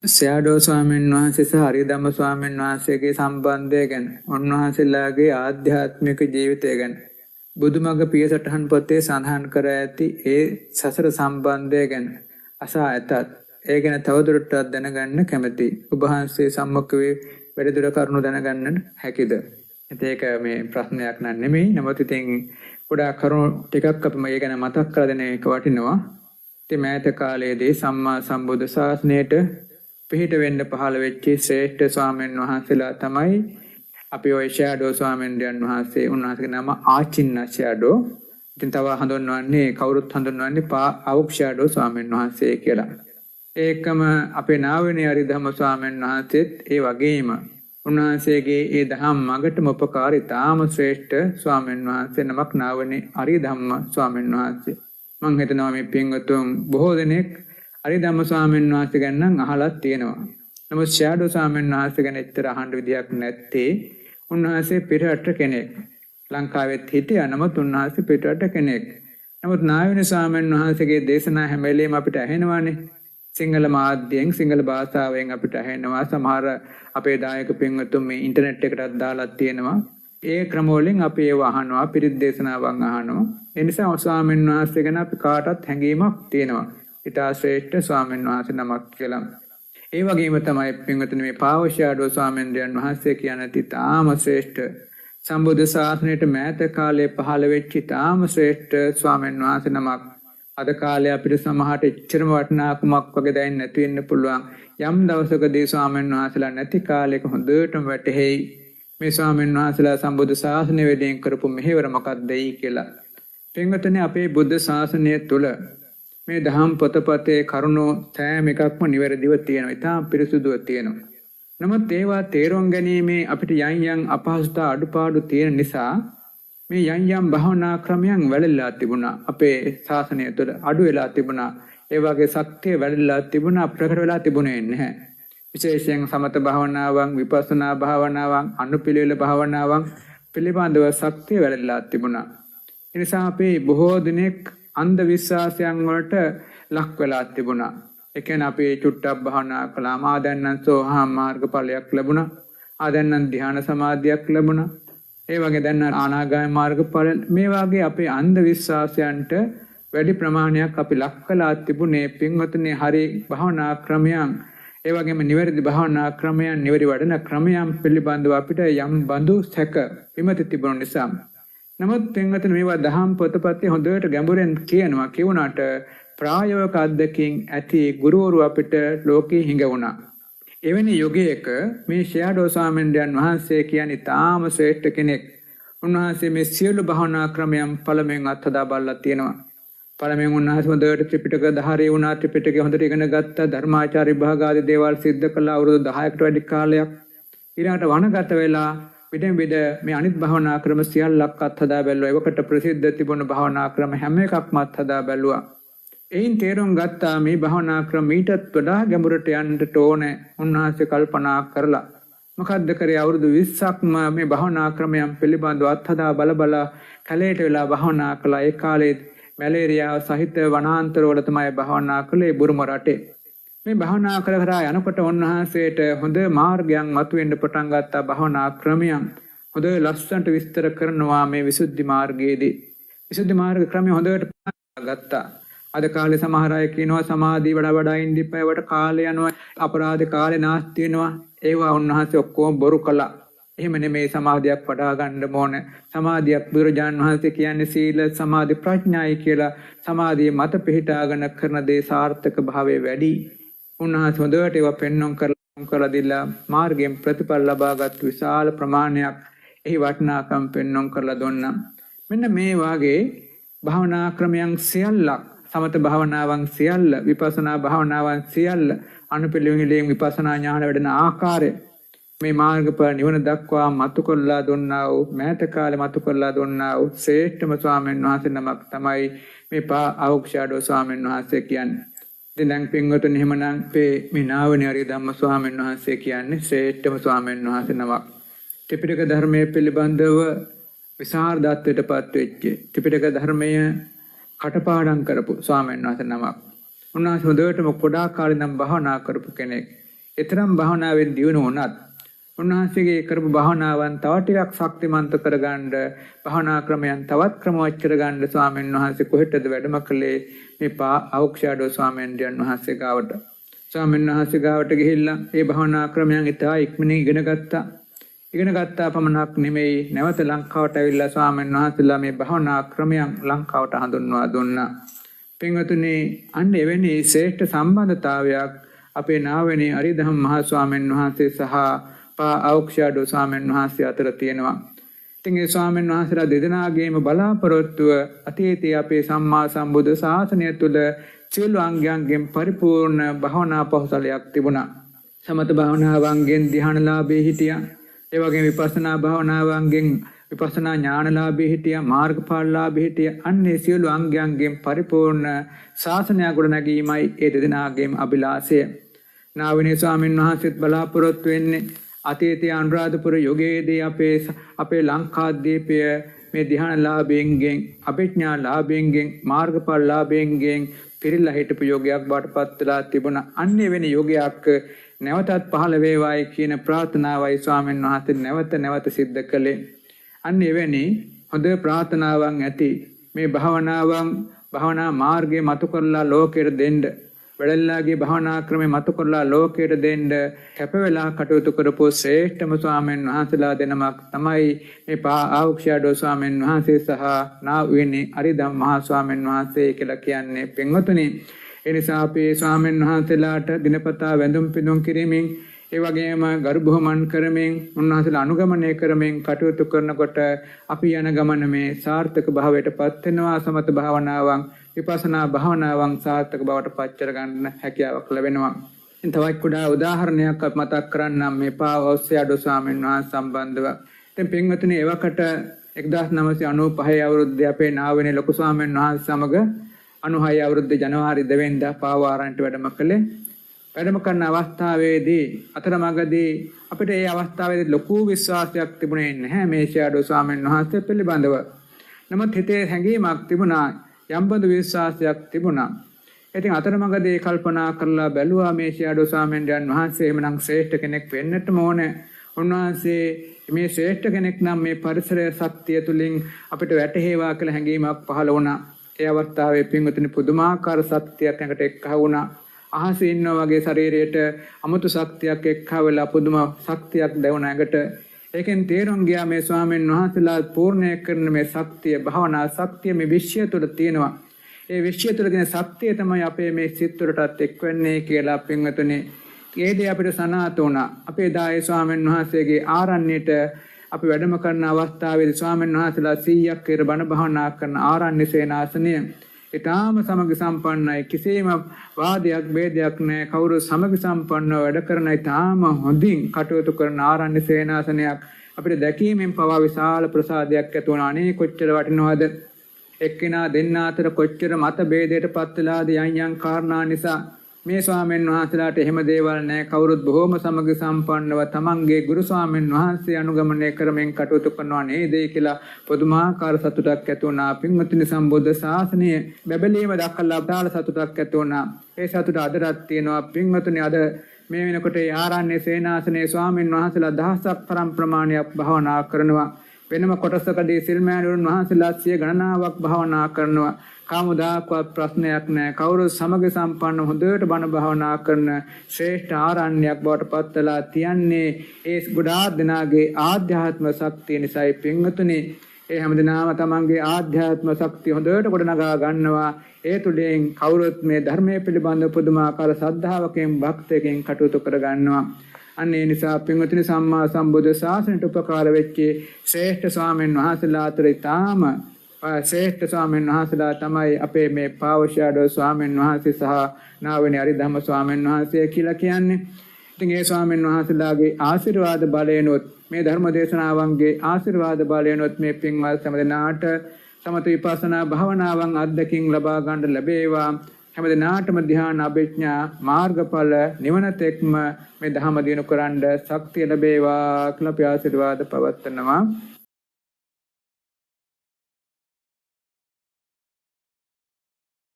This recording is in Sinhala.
සෑඩෝ ස්වාමීන් වහන්සේ සහ හරිධම්ම ස්වාමීන් වහන්සේගේ සම්බන්ධය ගැන උන්වහන්සේලාගේ ආධ්‍යාත්මික ජීවිතය ගැන බුදුමග පියසටහන් පොතේ සඳහන් කර ඇති ඒ සසර සම්බන්ධය ගැන අසා ඇතත් ඒ ගැන තවදුරටත් දැනගන්න කැමැති. ඔබ වහන්සේ සම්මුඛ වැඩිදුර කරුණු දැනගන්න හැකිද? ඒක මේ ප්‍රශ්නයක් නෙමෙයි. නමුත් ඉතින් ගොඩාක් කරුණු ටිකක් අපි මේ ගැන මතක් කරලා දෙන එක වටිනවා. ඉතින් මෑත කාලයේදී සම්මා සම්බුද්ධ ශාසනයට පිහිට වෙන්න පහළ වෙච්ච ශ්‍රේෂ්ඨ ස්වාමීන් වහන්සේලා තමයි අපි ඔය ෂැඩෝ ස්වාමීන් වහන්සේ. උන්වහන්සේගේ නම ආචින්න ෂැඩෝ. ඉතින් තව හඳුන්වන්නේ කවුරුත් හඳුන්වන්නේ අවුක් ෂැඩෝ ස්වාමීන් වහන්සේ කියලා. ඒකම අපේ නාවනේ හරිධම්ම ස්වාමීන් වහන්සේත් ඒ වගේම උන්වහන්සේගේ ඒ දහම් මගටම උපකාරී තාම ශ්‍රේෂ්ඨ ස්වාමීන් වහන්සේ නමක් නාවනේ හරිධම්ම ස්වාමීන් වහන්සේ. මම හිතනවා මේ පින්වතුන් බොහෝ දෙනෙක් හරිධම්ම ස්වාමීන් වහන්සේ ගැන නම් අහලා තියෙනවා. නමුත් ෂැඩෝ ස්වාමීන් වහන්සේ ගැන එච්චර අහන්න විදියක් නැත්තේ. උන්වහන්සේ පිටරට කෙනෙක්. ලංකාවෙත් හිටියා. නමුත් උන්වහන්සේ පිටරට කෙනෙක්. නමුත් නායුන ස්වාමීන් වහන්සේගේ දේශනා හැම වෙලේම අපිට ඇහෙනවානේ. සිංහල මාධ්‍යයෙන් සිංහල භාෂාවෙන් අපිට ඇහෙනවා. සමහර අපේ දායක පින්වතුන් මේ ඉන්ටර්නෙට් එකටත් දාලා තියෙනවා. ඒ ක්‍රම වලින් අපි ඒව අහනවා. පිරිත් දේශනාවන් අහනවා. ඒ නිසා ස්වාමීන් වහන්සේ ගැන අපි කාටත් හැඟීමක් තියෙනවා. ඉතා ශ්‍රේෂ්ඨ ස්වාමීන් වහන්සේ නමක් කියලා. ඒ වගේම තමයි පින්වතුනි මේ පාවෂාඩෝ ස්වාමීන් වහන්සේ කියන්නේ තාම ශ්‍රේෂ්ඨ සම්බුද්ධ ශාසනයට මෑත කාලයේ පහළ වෙච්ච තාම ශ්‍රේෂ්ඨ ස්වාමීන් වහන්සේ නමක්. අද කාලේ අපිට සමහරට එච්චරම වටිනාකමක් වගේ දැනෙන්න නැති වෙන්න පුළුවන්. යම් දවසකදී ස්වාමීන් වහන්සේලා නැති කාලයක හොඳටම වැටහෙයි මේ ස්වාමීන් වහන්සේලා සම්බුද්ධ ශාසනය වෙදීන් කරපු මෙහෙවර මොකක්දයි කියලා. පින්වතුනි අපේ බුද්ධ ශාසනය තුල මේ දහම් පොතපතේ කරුණු සෑම එකක්ම නිවැරදිව තියෙනවා. ඉතාම පිරිසුදුව තියෙනවා. නමුත් ඒවා තේරුම් ගැනීමේ අපිට යම් යම් අපහසුතා අඩුපාඩු තියෙන නිසා මේ යම් යම් භාවනා ක්‍රමයන් වැළලීලා තිබුණා. අපේ ශාසනය තුළ අඩු වෙලා තිබුණා. ඒ වගේ ශක්තිය වැළලීලා තිබුණා, ප්‍රකට වෙලා තිබුණේ නැහැ. විශේෂයෙන් සමත භාවනාවන්, විපස්සනා භාවනාවන්, අනුපිළිවෙල භාවනාවන් පිළිබඳව ශක්තිය වැළලීලා තිබුණා. ඒ නිසා අපි බොහෝ දිනෙක අන්ධ විශ්වාසයන් වලට ලක් වෙලා තිබුණා. ඒ කියන්නේ අපි චුට්ටක් භාවනා කළාම දැන් නම් සෝහම් මාර්ගඵලයක් ලැබුණා. දැන් නම් ධ්‍යාන සමාධියක් ලැබුණා. ඒ වගේ දැන් අනාගාමී මාර්ගඵල මේ වගේ අපේ අන්ධ විශ්වාසයන්ට වැඩි ප්‍රමාණයක් අපි ලක් කළා තිබුණේ පින්වතුනි හරි භාවනා ක්‍රමයන් ඒ වගේම නිවැරදි භාවනා ක්‍රමයන් නිවැරදි වඩන ක්‍රමයන් පිළිබඳව අපිට යම් බඳු සැක විමති තිබුණ නිසා. නමුත් පින්වතුනි මේවා දහම් පොතපතේ හොඳට ගැඹුරෙන් කියුණාට ප්‍රායෝගික අත්දැකීම් ඇති ගුරුවරු අපිට ලෝකේ හිඟ වුණා. එවැනි යුගයක මේ ෂැඩෝ ස්වාමීන් වහන්සේ කියන්නේ තාම ශ්‍රේෂ්ඨ කෙනෙක්. උන්වහන්සේ මේ සියලු භාවනා ක්‍රමයන් පළමුවෙන් අත්හදා බලලා තියෙනවා. පළමුවෙන් උන්වහන්සේ හොඳට ත්‍රිපිටක ධාරී වුණා. ත්‍රිපිටකය හොඳට ඉගෙන ගත්තා. ධර්මාචාර්ය විභාග ආදී දේවල් සිද්ධ කළා අවුරුදු 10කට වැඩි කාලයක්. ඊළඟට වනගත වෙලා විදෙන් විද මේ අනිත් භාවනා ක්‍රම සියල්ලක් අත්හදා බැලුවා. ඒවකට ප්‍රසිද්ධ තිබුණු භාවනා ක්‍රම හැම එකක්ම අත්හදා බැලුවා. එයින් තේරුම් ගත්තා මේ භාවනා ක්‍රම ඊටත් වඩා ගැඹුරට යන්නට ඕනේ. උන්වහන්සේ කල්පනා කරලා මොකද්ද කරේ අවුරුදු 20ක්ම මේ භාවනා ක්‍රමයන් පිළිබඳව අත්හදා බල කැලේට වෙලා භාවනා කළා. ඒ කාලේ මැලේරියාව සහිත වනාන්තරවල තමයි භාවනා කළේ බුරුම රටේ. මේ භාවනා කරලා යනකොට උන්වහන්සේට හොඳ මාර්ගයන් මතුවෙන්න පටන් ගත්තා. භාවනා ක්‍රමයන් හොඳ ලස්සනට විස්තර කරනවා මේ විසුද්ධි මාර්ගයේදී. විසුද්ධි මාර්ග ක්‍රමය හොඳට ගත්තා. අද කාලේ සමහර අය කියනවා සමාධිය වඩා ඉන්දිපයවට කාලය යනවා, අපරාධ කාලේ නාස්ති වෙනවා. ඒවා උන්වහන්සේ ඔක්කොම බොරු කළා. එහෙම නෙමෙයි සමාධියක් වඩා ගන්න ඕන. සමාධියක් බුදුරජාණන් වහන්සේ කියන්නේ සීල සමාධි ප්‍රඥායි කියලා. සමාධිය මත පිහිටාගෙන කරන දේ සාර්ථක භාවයේ වැඩි. උන්වහන්සේ හොඳට ඒවා පෙන්වන්න කරලා දීලා මාර්ගයෙන් ප්‍රතිඵල ලබාගත් විශාල ප්‍රමාණයක් එහි වටිනාකම් පෙන්වන්න කරලා දුන්නා. මෙන්න මේ වාගේ භාවනා ක්‍රමයන් සියල්ලක්, සමත භාවනාවන් සියල්ල, විපස්සනා භාවනාවන් සියල්ල, අනුපිළිවෙලින් විපස්සනා ඥාන වැඩෙන ආකාරය මේ මාර්ගඵල නිවන දක්වා මතු කරලා දුන්නා වූ මෑත කාලේ මතු කරලා දුන්නා වූ ශ්‍රේෂ්ඨම ස්වාමීන් වහන්සේ නමක් තමයි මේ අවුක්ෂාඩෝ ස්වාමීන් වහන්සේ කියන්නේ. ඉතින් දැන් පින්වතුනි එහෙමනම් මේ නාවනේ හරිධම්ම ස්වාමීන් වහන්සේ කියන්නේ ශ්‍රේෂ්ඨම ස්වාමීන් වහන්සේ නමක්. ත්‍රිපිටක ධර්මයේ පිළිබඳව විසරදත්වයටපත් වෙච්ච ත්‍රිපිටක ධර්මය කටපාඩම් කරපු ස්වාමීන් වහන්සේ නමක්. උන්වහන්සේ හොඳටම පොඩා කාලේ නම් භාවනා කරපු කෙනෙක්. ඊතරම් භාවනාවෙන් දියුණු වුණත් උන්වහන්සේගේ කරපු භාවනාවන් තව ටිකක් ශක්තිමන්ත කරගන්න භාවනා ක්‍රමයන් තවත් ක්‍රමවත් කරගන්න ස්වාමීන් වහන්සේ කොහෙටද වැඩම කළේ මේ අවක්ෂාඩෝ ස්වාමීන් වහන්සේ ගාවට. ස්වාමීන් වහන්සේ ගාවට ගිහිල්ලා ඒ භාවනා ක්‍රමයන් ඉතා ඉක්මනින් ඉගෙන ගත්තා. ඉගෙන ගත්තා පමණක් නෙමෙයි නැවත ලංකාවට ඇවිල්ලා ස්වාමීන් වහන්සේලා මේ භාවනා ක්‍රමයන් ලංකාවට හඳුන්වා දුන්නා. පින්වතුනි අන්න එවැනි ශ්‍රේෂ්ඨ සම්බන්ධතාවයක් අපේ නාවනේ අරිදහම් මහ ස්වාමීන් වහන්සේ සහ අවක්ෂාඩෝ ස්වාමීන් වහන්සේ අතර තියෙනවා. ඉතින් ඒ ස්වාමීන් වහන්සේලා දෙදෙනාගේම බලාපොරොත්තුව අතීතයේ අපේ සම්මා සම්බුද්ධ ශාසනය තුළ සියලු අංගයන්ගෙන් පරිපූර්ණ භාවනා පහසලයක් තිබුණා. සමත භාවනාවන්ගෙන් ධ්‍යානලාභී හිටියා. ඒ වගේම විපස්සනා භාවනාවන්ගෙන් විපස්සනා ඥානලාභී හිටියා. මාර්ගඵලලාභී හිටියා. අන්නේ සියලු අංගයන්ගෙන් පරිපූර්ණ ශාසනය ගොඩනැගීමයි ඒ දෙදෙනාගේම අභිලාෂය. නාවිනේ ස්වාමීන් වහන්සේත් බලාපොරොත්තු වෙන්නේ අතීතයේ අනුරාධපුර යුගයේදී අපේ ලංකාද්වීපය මේ ධ්‍යානලාභීන්ගෙන් අභිඥාලාභීන්ගෙන් මාර්ගඵලලාභීන්ගෙන් පිරිලා හිටපු යෝගයක් බවට පත් වෙලා තිබුණා. අන්නේ වෙන යෝගයක් නැවතත් පහළ වේවායි කියන ප්‍රාර්ථනාවයි ස්වාමීන් වහන්සේ නැවත සිද්ධ කළේ. අන්නේ වෙනි හොඳ ප්‍රාර්ථනාවන් ඇති මේ භාවනා මාර්ගයේ මතු කරලා ලෝකෙට දෙන්න වැඩල්ලාගේ භාවනා ක්‍රමේ මතු කරලා ලෝකයට දෙන්න කැප වෙලා කටයුතු කරපු ශ්‍රේෂ්ඨම ස්වාමීන් වහන්සේලා දෙනමක් තමයි මේ අවක්ෂාඩෝ ස්වාමීන් වහන්සේ සහ නාවිනේ අරිදම් මහ ස්වාමීන් වහන්සේ කියලා කියන්නේ. පින්වතුනි ඒ නිසා අපේ ස්වාමීන් වහන්සේලාට දිනපතා වැඳුම් පිදුම් කිරීමෙන් ඒ වගේම ගරු බුහුමන් කරමින් උන්වහන්සේලා අනුගමනය කරමින් කටයුතු කරනකොට අපි යන ගමන මේ සාර්ථක භාවයට පත් වෙනවා. සමත භාවනාවන් විපස්සනා භාවනාවන් සාර්ථක බවට පත් කර ගන්න හැකියාවක් ලැබෙනවා. ඉතින් තවත් කුඩා උදාහරණයක් අපි මතක් කරන්නම් මේ අවක්ෂාඩෝ ස්වාමීන් වහන්සේ සම්බන්ධව. ඉතින් පින්වතුනි එවකට 1995 අවුරුද්දේ අපේ නාවිනේ ලොකු ස්වාමීන් වහන්සේ සමග 96 අවුරුද්දේ ජනවාරි 2 වෙනිදා පාවාරන්ට වැඩම කළේ. වැඩම කරන අවස්ථාවේදී අතරමඟදී අපිට ඒ අවස්ථාවේදී ලොකු විශ්වාසයක් තිබුණේ නැහැ මේ ෂාඩෝ ස්වාමීන් වහන්සේ පිළිබඳව. නමුත් හිතේ හැඟීමක් තිබුණා, යම්බඳු විශ්වාසයක් තිබුණා. ඉතින් අතරමඟදී කල්පනා කරලා බැලුවා මේ ෂාඩෝ ස්වාමීන් වහන්සේ එමනම් ශ්‍රේෂ්ඨ කෙනෙක් වෙන්නටම ඕනේ. උන්වහන්සේ මේ ශ්‍රේෂ්ඨ කෙනෙක් නම් මේ පරිසරය ශක්තිය තුලින් අපිට වැටහෙවා කියලා හැඟීමක් පහළ වුණා. ඒ අවස්ථාවේ පින්වතුනි පුදුමාකාර ශක්තියක් ඇඟට එක්කහ වුණා. අහසේ ඉන්නා වගේ ශරීරයට අමුතු ශක්තියක් එක්කහ වෙලා පුදුම ශක්තියක් දැවුණා ඇඟට. ඒකෙන් තේරුම් ගියා මේ ස්වාමීන් වහන්සේලා පූර්ණය කරන මේ ශක්තිය භාවනා ශක්තිය මේ විශ්ය තුළ තියෙනවා. ඒ විශ්ය තුළ තියෙන ශක්තිය තමයි අපේ මේ සිත් වලටත් එක්වෙන්නේ කියලා පින්වතුනි. ඒ දේ අපිට සනාත වුණා. අපේ දායේ ස්වාමීන් වහන්සේගේ ආරණ්‍යයට අපි වැඩම කරන අවස්ථාවේදී ස්වාමීන් වහන්සේලා 100ක් විතර බණ භාවනා කරන ආරණ්‍ය සේනාසනය ඊටාම සමග සම්පන්නයි. කිසිම වාදයක් ભેදයක් නැහැ. කවුරු සමග සම්පන්නව වැඩ කරන ඊටාම හොඳින් කටයුතු කරන ආරණ්‍ය සේනාසනයක් අපිට දැකීමෙන් පවා විශාල ප්‍රසාදයක් ඇති වුණා. අනේ කොච්චර වටිනවද? එක්කිනා දෙන්න අතර කොච්චර මත ભેදයට පත් වෙලාද යම් කාරණා නිසා මේ ස්වාමීන් වහන්සේලාට එහෙම දේවල් නැහැ. කවුරුත් බොහොම සමග සම්පන්නව තමන්ගේ ගුරු ස්වාමීන් වහන්සේ අනුගමනය කරමින් කටයුතු කරනවා නේද කියලා පුදුමාකාර සතුටක් ඇති වුණා. පින්වත්නි සම්බුද්ධ ශාසනය බැබලීම දක්වලා අදාළ සතුටක් ඇති වුණා. ඒ සතුට අදටත් තියෙනවා. පින්වත්නි අද මේ වෙනකොට ආරණ්‍ය සේනාසනයේ ස්වාමීන් වහන්සේලා දහසක් තරම් ප්‍රමාණයක් භාවනා කරනවා. වෙනම කොටසකදී සිල්මෑණිවරුන් වහන්සේලා 100 ගණනාවක් භාවනා කරනවා. කාමුදාකවත් ප්‍රශ්නයක් නැහැ. කවුරු සමග සම්පන්න හොඳට බණ භාවනා කරන ශ්‍රේෂ්ඨ ආරණ්‍යයක් බවට පත් වෙලා තියන්නේ ඒ ගොඩාක් දෙනාගේ ආධ්‍යාත්ම ශක්තිය නිසායි. පින්වතුනි ඒ හැමදෙනාම තමන්ගේ ආධ්‍යාත්ම ශක්තිය හොඳට ගොඩනගා ගන්නවා. ඒ තුලින් කවුරුත් මේ ධර්මයේ පිළිබඳ පුදුමාකාර ශ්‍රද්ධාවකින් භක්තියකින් කටයුතු කර ගන්නවා. අන්න ඒ නිසා පින්වතුනි සම්මා සම්බුද්ධ ශාසනයට උපකාර වෙච්ච ශ්‍රේෂ්ඨ ස්වාමීන් වහන්සේලා අතර ඊටාම ශ්‍රේෂ්ඨ ස්වාමීන් වහන්සේලා තමයි අපේ මේ පාවෂාඩෝ ස්වාමීන් වහන්සේ සහ නාවනේ අරිධම්ම ස්වාමීන් වහන්සේ කියලා කියන්නේ. ඉතින් ඒ ස්වාමීන් වහන්සේලාගේ ආශිර්වාද බලයෙන්ොත් මේ ධර්ම දේශනාවන්ගේ ආශිර්වාද බලයෙන්ොත් මේ පින්වත් සමදනාට සමත විපස්සනා භාවනාවන් අත්දැකීම් ලබා ගන්න ලැබේවා. හැමදෙනාටම ධ්‍යාන අභිඥා මාර්ගඵල නිවන තෙක්ම මේ ධහම දිනු කරන්න ශක්තිය ලැබේවා කියලා අපි ආශිර්වාද පවත්වනවා.